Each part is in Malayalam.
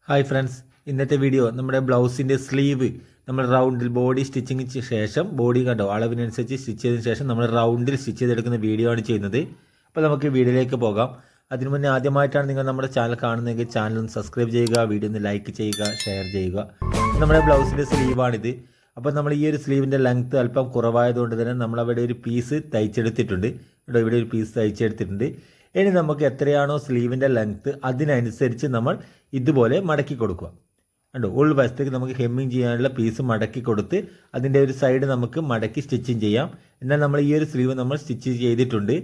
ഹായ് ഫ്രണ്ട്സ്, ഇന്നത്തെ വീഡിയോ നമ്മുടെ ബ്ലൗസിൻ്റെ സ്ലീവ് നമ്മൾ റൗണ്ടിൽ ബോഡി സ്റ്റിച്ചിങ്ങിന് ശേഷം ബോഡി കണ്ടോ അളവിനനുസരിച്ച് സ്റ്റിച്ച് ചെയ്തതിന് ശേഷം നമ്മൾ റൗണ്ടിൽ സ്റ്റിച്ച് ചെയ്തെടുക്കുന്ന വീഡിയോ ആണ് ചെയ്യുന്നത്. അപ്പോൾ നമുക്ക് വീഡിയോയിലേക്ക് പോകാം. അതിനു മുന്നേ ആദ്യമായിട്ടാണ് നിങ്ങൾ നമ്മുടെ ചാനൽ കാണുന്നതെങ്കിൽ ചാനൽ ഒന്ന് സബ്സ്ക്രൈബ് ചെയ്യുക, വീഡിയോ ഒന്ന് ലൈക്ക് ചെയ്യുക, ഷെയർ ചെയ്യുക. നമ്മുടെ ബ്ലൗസിൻ്റെ സ്ലീവാണിത്. അപ്പോൾ നമ്മൾ ഈ ഒരു സ്ലീവിൻ്റെ ലെങ്ത്ത് അല്പം കുറവായതുകൊണ്ട് തന്നെ നമ്മളവിടെ ഒരു പീസ് തയ്ച്ചെടുത്തിട്ടുണ്ട്. കേട്ടോ, ഇവിടെ ഒരു പീസ് തയ്ച്ചെടുത്തിട്ടുണ്ട്. ഇനി നമുക്ക് എത്രയാണോ സ്ലീവിൻ്റെ ലെങ്ത്ത് അതിനനുസരിച്ച് നമ്മൾ ഇതുപോലെ മടക്കി കൊടുക്കുക. കണ്ടോ, ഉൾവശത്തേക്ക് നമുക്ക് ഹെമ്മിങ് ചെയ്യാനുള്ള പീസ് മടക്കി കൊടുത്ത് അതിൻ്റെ ഒരു സൈഡ് നമുക്ക് മടക്കി സ്റ്റിച്ചിങ് ചെയ്യാം. എന്നാൽ നമ്മൾ ഈ ഒരു സ്ലീവ് നമ്മൾ സ്റ്റിച്ച് ചെയ്തിട്ടുണ്ട്.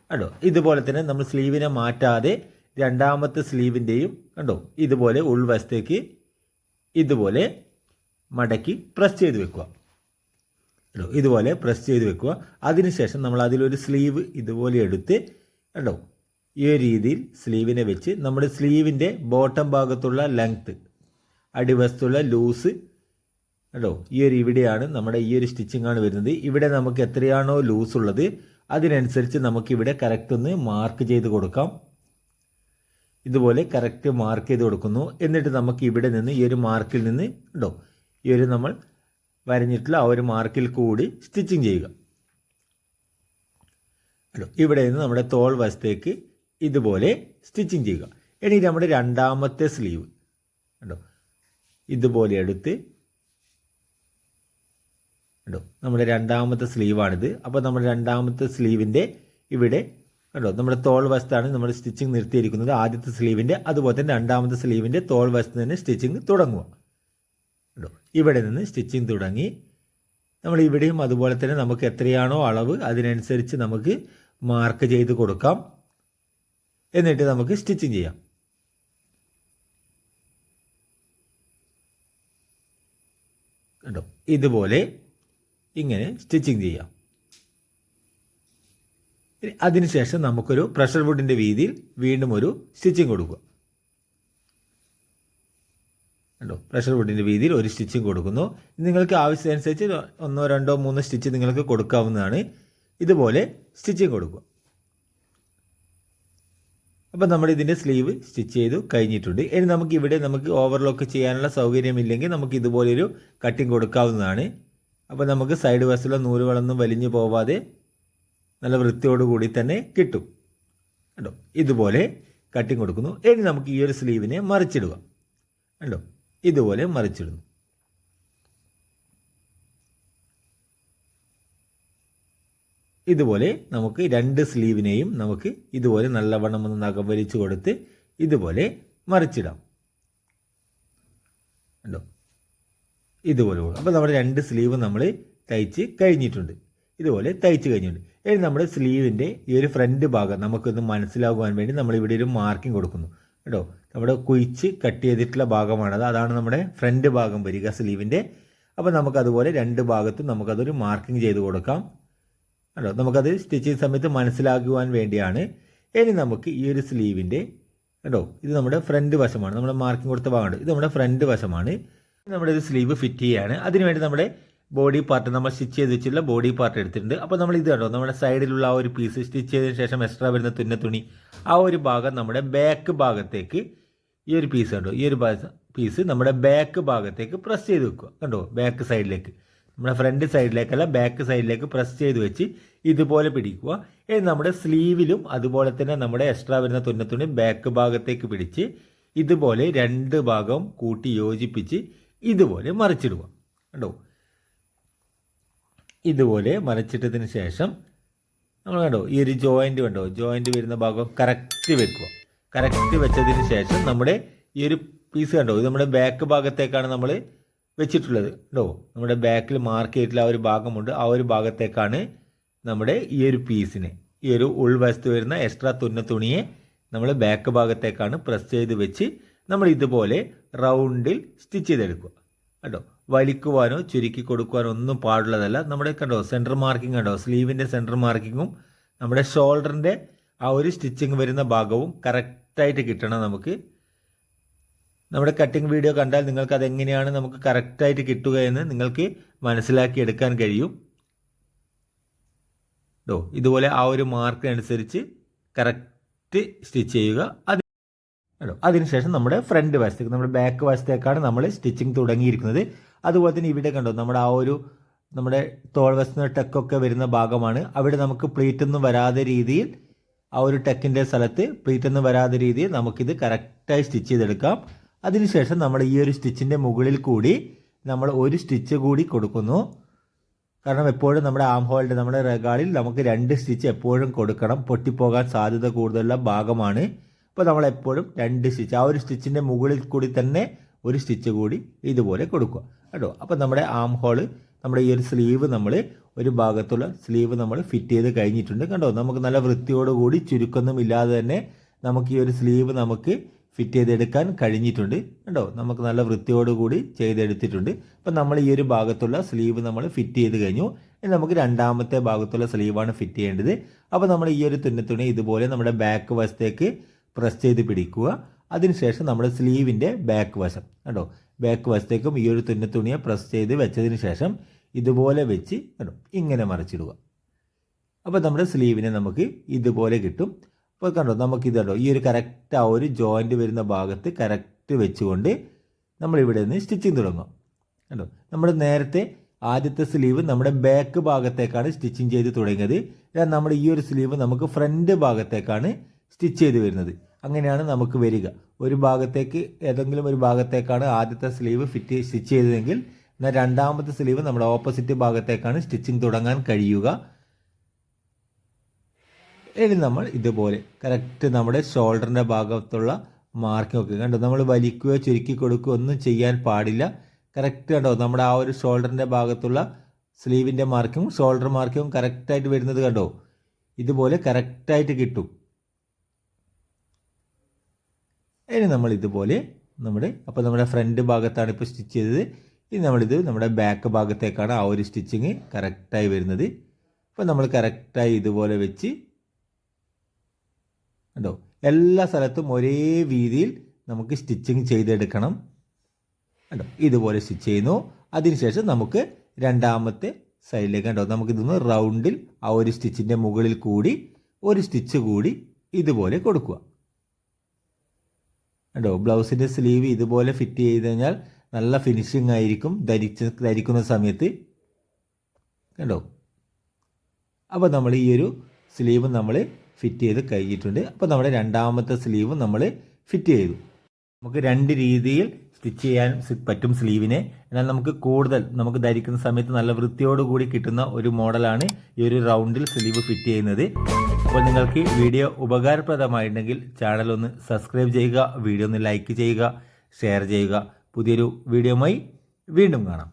കണ്ടോ, ഇതുപോലെ തന്നെ നമ്മൾ സ്ലീവിനെ മാറ്റാതെ രണ്ടാമത്തെ സ്ലീവിൻ്റെയും കണ്ടോ ഇതുപോലെ ഉൾവശത്തേക്ക് ഇതുപോലെ മടക്കി പ്രസ് ചെയ്ത് വെക്കുക. കണ്ടോ, ഇതുപോലെ പ്രസ് ചെയ്ത് വെക്കുക. അതിനുശേഷം നമ്മൾ അതിലൊരു സ്ലീവ് ഇതുപോലെ എടുത്ത് കണ്ടോ ഈ ഒരു രീതിയിൽ സ്ലീവിനെ വെച്ച് നമ്മുടെ സ്ലീവിൻ്റെ ബോട്ടം ഭാഗത്തുള്ള ലെങ്ത്ത് അടിവശത്തുള്ള ലൂസ് കണ്ടോ ഈ ഒരു ഇവിടെയാണ് നമ്മുടെ ഈ ഒരു സ്റ്റിച്ചിങ് ആണ് വരുന്നത്. ഇവിടെ നമുക്ക് എത്രയാണോ ലൂസ് ഉള്ളത് അതിനനുസരിച്ച് നമുക്കിവിടെ കറക്റ്റ് ഒന്ന് മാർക്ക് ചെയ്ത് കൊടുക്കാം. ഇതുപോലെ കറക്റ്റ് മാർക്ക് ചെയ്ത് കൊടുക്കുന്നു. എന്നിട്ട് നമുക്ക് ഇവിടെ നിന്ന് ഈ ഒരു മാർക്കിൽ നിന്ന് കണ്ടോ ഈ ഒരു നമ്മൾ വരഞ്ഞിട്ടുള്ള ആ ഒരു മാർക്കിൽ കൂടി സ്റ്റിച്ചിങ് ചെയ്യുക. ഇവിടെ നിന്ന് നമ്മുടെ തോൾ വശത്തേക്ക് ഇതുപോലെ സ്റ്റിച്ചിങ് ചെയ്യുക. ഇനി നമ്മുടെ രണ്ടാമത്തെ സ്ലീവ് കണ്ടോ ഇതുപോലെ എടുത്ത് കണ്ടോ നമ്മുടെ രണ്ടാമത്തെ സ്ലീവാണിത്. അപ്പോൾ നമ്മുടെ രണ്ടാമത്തെ സ്ലീവിൻ്റെ ഇവിടെ കണ്ടോ നമ്മുടെ തോൾ വശത്താണ് നമ്മൾ സ്റ്റിച്ചിങ് നിർത്തിയിരിക്കുന്നത് ആദ്യത്തെ സ്ലീവിൻ്റെ. അതുപോലെ തന്നെ രണ്ടാമത്തെ സ്ലീവിൻ്റെ തോൾ വശത്ത് നിന്ന് സ്റ്റിച്ചിങ് തുടങ്ങുക. കണ്ടോ, ഇവിടെ നിന്ന് സ്റ്റിച്ചിങ് തുടങ്ങി നമ്മൾ ഇവിടെയും അതുപോലെ തന്നെ നമുക്ക് എത്രയാണോ അളവ് അതിനനുസരിച്ച് നമുക്ക് മാർക്ക് ചെയ്ത് കൊടുക്കാം. എന്നിട്ട് നമുക്ക് സ്റ്റിച്ചിങ് ചെയ്യാം. കണ്ടോ, ഇതുപോലെ ഇങ്ങനെ സ്റ്റിച്ചിങ് ചെയ്യാം. അതിനുശേഷം നമുക്കൊരു പ്രഷർ വുഡിൻ്റെ വീതിയിൽ വീണ്ടും ഒരു സ്റ്റിച്ചിങ് കൊടുക്കുക. കണ്ടോ, പ്രഷർ വുഡിൻ്റെ വീതിയിൽ ഒരു സ്റ്റിച്ചിങ് കൊടുക്കുന്നു. നിങ്ങൾക്ക് ആവശ്യമനുസരിച്ച് 1, 2, 3 സ്റ്റിച്ച് നിങ്ങൾക്ക് കൊടുക്കാവുന്നതാണ്. ഇതുപോലെ സ്റ്റിച്ചിങ് കൊടുക്കുക. അപ്പോൾ നമ്മൾ ഇതിൻ്റെ സ്ലീവ് സ്റ്റിച്ച് ചെയ്തു കഴിഞ്ഞിട്ടുണ്ട്. ഇനി നമുക്ക് ഓവർലോക്ക് ചെയ്യാനുള്ള സൗകര്യമില്ലെങ്കിൽ നമുക്ക് ഇതുപോലൊരു കട്ടിങ് കൊടുക്കാവുന്നതാണ്. അപ്പോൾ നമുക്ക് സൈഡ് വശത്തുള്ള നൂലുകളൊന്നും വലിഞ്ഞു പോവാതെ നല്ല വൃത്തിയോടുകൂടി തന്നെ കിട്ടും. കണ്ടോ, ഇതുപോലെ കട്ടിങ് കൊടുക്കുന്നു. ഇനി നമുക്ക് ഈ ഒരു സ്ലീവിനെ മറിച്ചിടുക. കണ്ടോ, ഇതുപോലെ മറിച്ചിടുന്നു. ഇതുപോലെ നമുക്ക് രണ്ട് സ്ലീവിനെയും നമുക്ക് ഇതുപോലെ നല്ലവണ്ണം ഒന്ന് നഖം വലിച്ചു കൊടുത്ത് ഇതുപോലെ മറിച്ചിടാം. കണ്ടോ, ഇതുപോലെ. അപ്പോൾ നമ്മുടെ രണ്ട് സ്ലീവ് നമ്മൾ തയ്ച്ച് കഴിഞ്ഞിട്ടുണ്ട്. ഇതുപോലെ തയ്ച്ച് കഴിഞ്ഞിട്ടുണ്ട്. ഇനി നമ്മുടെ സ്ലീവിൻ്റെ ഈ ഒരു ഫ്രണ്ട് ഭാഗം നമുക്കൊന്ന് മനസ്സിലാകുവാൻ വേണ്ടി നമ്മളിവിടെ ഒരു മാർക്കിംഗ് കൊടുക്കുന്നു. കേട്ടോ, നമ്മുടെ കുഴിച്ച് കട്ട് ചെയ്തിട്ടുള്ള ഭാഗമാണത്. അതാണ് നമ്മുടെ ഫ്രണ്ട് ഭാഗം വരിക സ്ലീവിൻ്റെ. അപ്പോൾ നമുക്കതുപോലെ രണ്ട് ഭാഗത്തും നമുക്കതൊരു മാർക്കിംഗ് ചെയ്ത് കൊടുക്കാം. കണ്ടോ, നമുക്കത് സ്റ്റിച്ച് ചെയ്യുന്ന സമയത്ത് മനസ്സിലാക്കുവാൻ വേണ്ടിയാണ്. ഇനി നമുക്ക് ഈ ഒരു സ്ലീവിൻ്റെ കണ്ടോ ഇത് നമ്മുടെ ഫ്രണ്ട് വശമാണ്. നമ്മൾ മാർക്കിംഗ് കൊടുത്ത ഭാഗമുണ്ട്, ഇത് നമ്മുടെ ഫ്രണ്ട് വശമാണ്. നമ്മുടെ ഒരു സ്ലീവ് ഫിറ്റ് ചെയ്യുകയാണ്. അതിനുവേണ്ടി നമ്മുടെ ബോഡി പാർട്ട് നമ്മൾ സ്റ്റിച്ച് ചെയ്ത് വെച്ചിട്ടുള്ള ബോഡി പാർട്ട് എടുത്തിട്ടുണ്ട്. അപ്പോൾ നമ്മൾ ഇത് കണ്ടോ നമ്മുടെ സൈഡിലുള്ള ആ ഒരു പീസ് സ്റ്റിച്ച് ചെയ്തതിന് ശേഷം എക്സ്ട്രാ വരുന്ന തുണി ആ ഒരു ഭാഗം നമ്മുടെ ബാക്ക് ഭാഗത്തേക്ക് ഈ ഒരു പീസ് കണ്ടോ ഈ ഒരു പീസ് നമ്മുടെ ബാക്ക് ഭാഗത്തേക്ക് പ്രസ് ചെയ്ത് വെക്കുക. കണ്ടോ, ബാക്ക് സൈഡിലേക്ക് നമ്മുടെ ഫ്രണ്ട് സൈഡിലേക്കല്ല ബാക്ക് സൈഡിലേക്ക് പ്രസ് ചെയ്ത് വെച്ച് ഇതുപോലെ പിടിക്കുക. ഇനി നമ്മുടെ സ്ലീവിലും അതുപോലെ തന്നെ നമ്മുടെ എക്സ്ട്രാ വരുന്ന തുണി ബാക്ക് ഭാഗത്തേക്ക് പിടിച്ച് ഇതുപോലെ രണ്ട് ഭാഗം കൂട്ടി യോജിപ്പിച്ച് ഇതുപോലെ മറിച്ചിടുക. കണ്ടോ, ഇതുപോലെ മറിച്ചിട്ടതിന് ശേഷം നമ്മൾ കണ്ടോ ഈ ഒരു ജോയിൻ്റ് കണ്ടോ ജോയിൻ്റ് വരുന്ന ഭാഗം കറക്റ്റ് വെക്കുക. കറക്റ്റ് വെച്ചതിന് ശേഷം നമ്മുടെ ഈ ഒരു പീസ് കണ്ടോ ഇത് നമ്മുടെ ബാക്ക് ഭാഗത്തേക്കാണ് നമ്മൾ വെച്ചിട്ടുള്ളത്. കേട്ടോ, നമ്മുടെ ബാക്കിൽ മാർക്ക് ചെയ്തിട്ടുള്ള ആ ഒരു ഭാഗമുണ്ട്. ആ ഒരു ഭാഗത്തേക്കാണ് നമ്മുടെ ഈ ഒരു പീസിനെ ഈ ഒരു ഉൾവശത്ത് വരുന്ന എക്സ്ട്രാ തുണിയെ നമ്മൾ ബാക്ക് ഭാഗത്തേക്കാണ് പ്രസ് ചെയ്ത് വെച്ച് നമ്മൾ ഇതുപോലെ റൗണ്ടിൽ സ്റ്റിച്ച് ചെയ്തെടുക്കുക. കേട്ടോ, വലിക്കുവാനോ ചുരുക്കി കൊടുക്കുവാനോ ഒന്നും പാടുള്ളതല്ല. നമ്മുടെ കണ്ടോ സെൻറ്റർ മാർക്കിംഗ് കണ്ടോ സ്ലീവിൻ്റെ സെൻറ്റർ മാർക്കിങ്ങും നമ്മുടെ ഷോൾഡറിൻ്റെ ആ ഒരു സ്റ്റിച്ചിങ് വരുന്ന ഭാഗവും കറക്റ്റായിട്ട് കിട്ടണം. നമുക്ക് നമ്മുടെ കട്ടിങ് വീഡിയോ കണ്ടാൽ നിങ്ങൾക്ക് അതെങ്ങനെയാണ് നമുക്ക് കറക്റ്റായിട്ട് കിട്ടുക എന്ന് നിങ്ങൾക്ക് മനസ്സിലാക്കിയെടുക്കാൻ കഴിയും. ഇതുപോലെ ആ ഒരു മാർക്ക് അനുസരിച്ച് കറക്റ്റ് സ്റ്റിച്ച് ചെയ്യുക. കേട്ടോ. അതിനുശേഷം നമ്മുടെ ഫ്രണ്ട് വശത്തേക്ക് നമ്മുടെ ബാക്ക് വശത്തേക്കാണ് നമ്മൾ സ്റ്റിച്ചിങ് തുടങ്ങിയിരിക്കുന്നത്. അതുപോലെ തന്നെ ഇവിടെ കണ്ടോ നമ്മുടെ ആ ഒരു നമ്മുടെ തോൾ വശത്ത് ടെക്കൊക്കെ വരുന്ന ഭാഗമാണ്. അവിടെ നമുക്ക് പ്ലീറ്റ് ഒന്നും വരാതെ രീതിയിൽ ആ ഒരു ടെക്കിൻ്റെ സ്ഥലത്ത് പ്ലീറ്റ് ഒന്നും വരാതെ രീതിയിൽ നമുക്കിത് കറക്റ്റായി സ്റ്റിച്ച് ചെയ്തെടുക്കാം. അതിനുശേഷം നമ്മൾ ഈ ഒരു സ്റ്റിച്ചിൻ്റെ മുകളിൽ കൂടി നമ്മൾ ഒരു സ്റ്റിച്ച് കൂടി കൊടുക്കുന്നു. കാരണം എപ്പോഴും നമ്മുടെ ആം ഹോളിൻ്റെ നമ്മുടെ റെഗാളിൽ നമുക്ക് 2 സ്റ്റിച്ച് എപ്പോഴും കൊടുക്കണം. പൊട്ടിപ്പോകാൻ സാധ്യത കൂടുതലുള്ള ഭാഗമാണ്. അപ്പോൾ നമ്മളെപ്പോഴും 2 സ്റ്റിച്ച് ആ ഒരു സ്റ്റിച്ചിൻ്റെ മുകളിൽ കൂടി തന്നെ ഒരു സ്റ്റിച്ച് കൂടി ഇതുപോലെ കൊടുക്കുക കേട്ടോ. അപ്പോൾ നമ്മുടെ ആം ഹോള് നമ്മുടെ ഈ ഒരു സ്ലീവ് നമ്മൾ ഒരു ഭാഗത്തുള്ള സ്ലീവ് നമ്മൾ ഫിറ്റ് ചെയ്ത് കഴിഞ്ഞിട്ടുണ്ട് കണ്ടോ. നമുക്ക് നല്ല വൃത്തിയോടുകൂടി ചുരുക്കൊന്നും ഇല്ലാതെ തന്നെ നമുക്ക് ഈ ഒരു സ്ലീവ് നമുക്ക് ഫിറ്റ് ചെയ്തെടുക്കാൻ കഴിഞ്ഞിട്ടുണ്ട് കണ്ടോ. നമുക്ക് നല്ല വൃത്തിയോടുകൂടി ചെയ്തെടുത്തിട്ടുണ്ട്. അപ്പം നമ്മൾ ഈ ഒരു ഭാഗത്തുള്ള സ്ലീവ് നമ്മൾ ഫിറ്റ് ചെയ്ത് കഴിഞ്ഞു. ഇനി നമുക്ക് രണ്ടാമത്തെ ഭാഗത്തുള്ള സ്ലീവാണ് ഫിറ്റ് ചെയ്യേണ്ടത്. അപ്പോൾ നമ്മൾ ഈ ഒരു തുന്നി ഇതുപോലെ നമ്മുടെ ബാക്ക് വശത്തേക്ക് പ്രസ് ചെയ്ത് പിടിക്കുക. അതിനുശേഷം നമ്മുടെ സ്ലീവിൻ്റെ ബാക്ക് വശം കേട്ടോ ബാക്ക് വശത്തേക്കും ഈ ഒരു തുണിയെ പ്രസ് ചെയ്ത് വെച്ചതിന് ശേഷം ഇതുപോലെ വെച്ച് കേട്ടോ ഇങ്ങനെ മറിച്ചിടുക. അപ്പോൾ നമ്മുടെ സ്ലീവിനെ നമുക്ക് ഇതുപോലെ കിട്ടും. അപ്പോൾ കണ്ടോ നമുക്കിത് കണ്ടോ ഈ ഒരു കറക്റ്റ് ആ ഒരു ജോയിൻറ്റ് വരുന്ന ഭാഗത്ത് കറക്റ്റ് വെച്ചുകൊണ്ട് നമ്മളിവിടെ നിന്ന് സ്റ്റിച്ചിങ് തുടങ്ങും കണ്ടോ. നമ്മുടെ നേരത്തെ ആദ്യത്തെ സ്ലീവ് നമ്മുടെ ബാക്ക് ഭാഗത്തേക്കാണ് സ്റ്റിച്ചിങ് ചെയ്ത് തുടങ്ങിയത്. നമ്മുടെ ഈ ഒരു സ്ലീവ് നമുക്ക് ഫ്രണ്ട് ഭാഗത്തേക്കാണ് സ്റ്റിച്ച് ചെയ്ത് വരുന്നത്. അങ്ങനെയാണ് നമുക്ക് വരിക. ഒരു ഭാഗത്തേക്ക് ഏതെങ്കിലും ഒരു ഭാഗത്തേക്കാണ് ആദ്യത്തെ സ്ലീവ് സ്റ്റിച്ച് ചെയ്തതെങ്കിൽ എന്നാൽ രണ്ടാമത്തെ സ്ലീവ് നമ്മുടെ ഓപ്പോസിറ്റ് ഭാഗത്തേക്കാണ് സ്റ്റിച്ചിങ് തുടങ്ങാൻ കഴിയുക. ഇനി നമ്മൾ ഇതുപോലെ കറക്റ്റ് നമ്മുടെ ഷോൾഡറിൻ്റെ ഭാഗത്തുള്ള മാർക്കിംഗ് ഒക്കെ കണ്ടോ. നമ്മൾ വലിക്കുകയോ ചുരുക്കി കൊടുക്കുകയോ ഒന്നും ചെയ്യാൻ പാടില്ല. കറക്റ്റ് കണ്ടോ നമ്മുടെ ആ ഒരു ഷോൾഡറിൻ്റെ ഭാഗത്തുള്ള സ്ലീവിൻ്റെ മാർക്കിങ്ങും ഷോൾഡർ മാർക്കിങ്ങും കറക്റ്റായിട്ട് വരുന്നത് കണ്ടോ. ഇതുപോലെ കറക്റ്റായിട്ട് കിട്ടും. ഇനി നമ്മൾ ഇതുപോലെ അപ്പോൾ നമ്മുടെ ഫ്രണ്ട് ഭാഗത്താണ് ഇപ്പോൾ സ്റ്റിച്ച് ചെയ്തത്. ഇനി നമ്മളിത് നമ്മുടെ ബാക്ക് ഭാഗത്തേക്കാണ് ആ ഒരു സ്റ്റിച്ചിങ് കറക്റ്റായി വരുന്നത്. അപ്പോൾ നമ്മൾ കറക്റ്റായി ഇതുപോലെ വെച്ച് കണ്ടോ എല്ലാ സ്ഥലത്തും ഒരേ രീതിയിൽ നമുക്ക് സ്റ്റിച്ചിങ് ചെയ്തെടുക്കണം കണ്ടോ. ഇതുപോലെ സ്റ്റിച്ച് ചെയ്യുന്നു. അതിനുശേഷം നമുക്ക് രണ്ടാമത്തെ സൈഡിലേക്ക് കണ്ടോ നമുക്കിതൊന്ന് റൗണ്ടിൽ ആ ഒരു സ്റ്റിച്ചിൻ്റെ മുകളിൽ കൂടി ഒരു സ്റ്റിച്ച് കൂടി ഇതുപോലെ കൊടുക്കുക കണ്ടോ. ബ്ലൗസിൻ്റെ സ്ലീവ് ഇതുപോലെ ഫിറ്റ് ചെയ്ത് കഴിഞ്ഞാൽ നല്ല ഫിനിഷിംഗ് ആയിരിക്കും ധരിക്കുന്ന സമയത്ത് കണ്ടോ. അപ്പോൾ നമ്മൾ ഈ ഒരു സ്ലീവ് നമ്മൾ ഫിറ്റ് ചെയ്ത് കഴിഞ്ഞിട്ടുണ്ട്. അപ്പോൾ നമ്മുടെ രണ്ടാമത്തെ സ്ലീവ് നമ്മൾ ഫിറ്റ് ചെയ്തു. നമുക്ക് 2 രീതിയിൽ സ്റ്റിച്ച് ചെയ്യാൻ പറ്റും സ്ലീവിനെ. എന്നാൽ നമുക്ക് ധരിക്കുന്ന സമയത്ത് നല്ല വൃത്തിയോടുകൂടി കിട്ടുന്ന ഒരു മോഡലാണ് ഈ ഒരു റൗണ്ടിൽ സ്ലീവ് ഫിറ്റ് ചെയ്യുന്നത്. അപ്പോൾ നിങ്ങൾക്ക് വീഡിയോ ഉപകാരപ്രദമായിട്ടുണ്ടെങ്കിൽ ചാനൽ ഒന്ന് സബ്സ്ക്രൈബ് ചെയ്യുക, വീഡിയോ ഒന്ന് ലൈക്ക് ചെയ്യുക, ഷെയർ ചെയ്യുക. പുതിയൊരു വീഡിയോയുമായി വീണ്ടും കാണാം.